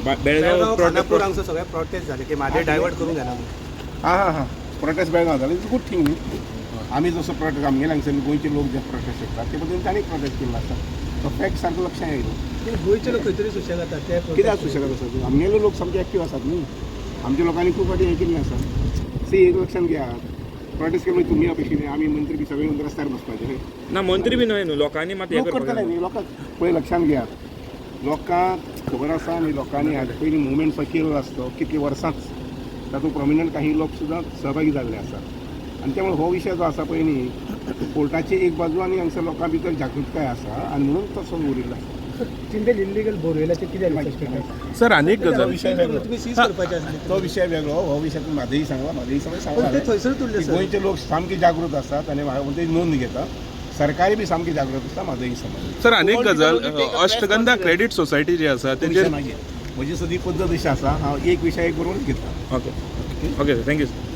बेळगाव खानापूर हांगसर सगळे प्रोटेस्ट झाले की माझे डायवर्ट करून घेणार हां प्रोटेस्ट बेळगांव जालें इट्स गूड थिंग न्ही. आमी जसो प्रोटेस्ट आमगेले हांगसर गोंयचे लोक जे प्रोटेस्ट करतात ते बद्दल तांणी प्रोटेस्ट केल्लो आसा. तो फॅक्ट सारको लक्षांत येयलो. गोंयचे लोक खंय तरी सुशेगाद ते कित्याक सुशेगाद आसा? आमगेले लोक सामके एक्टीव आसात न्ही. आमच्या लोकांनी खूब फाटी हें केल्लें आसा. सी एक लक्षांत घेयात प्रोटेस्ट केले तुम्ही अपेक्षित आमी मंत्री बी सगळे रस्त्यार बसपाचे ना मंत्री बी न्हय न्हू लोकांनी मात लोक करतले न्ही. लोकांक पळय लक्षांत घेयात लोकांक खबर आसा आनी लोकांनी हाजे पयलीं मुवमेंट केल्लो आसतो कितले वर्सांच तातूंत प्रॉमिनंट काही लोक सुद्दां सहभागी जाल्ले आसात. आनी त्यामुळे हो विशय जो आसा पळय न्ही कोर्टाची एक बाजू आनी हांगसर लोकां भितर जागृताय आसा आनी म्हणून तसो उरिल्लो आसा. चिंतेल इल्लिगल बोरवेलाचे कितें सर अनेक गजाल विशय वेगळो तुम्ही सीज करपाचे आसले तो विशय वेगळो. हो विशय तुम्ही म्हाजेही सांगला म्हाजेही सगळें पण ते सांगला थंयसर तुरले सर. गोंयचे लोक सामके जागृत आसतात आनी ते नोंद घेता. सरकारी बी सामकी जागृत आसता म्हाजेही समज. सर अनेक गजाल अष्टगंधा क्रेडीट सोसायटी जी आसा तेजेर म्हजी सदी पद्दत अशी आसा हांव एक विशय एक बरोवन घेता. Okay okay thank you sir.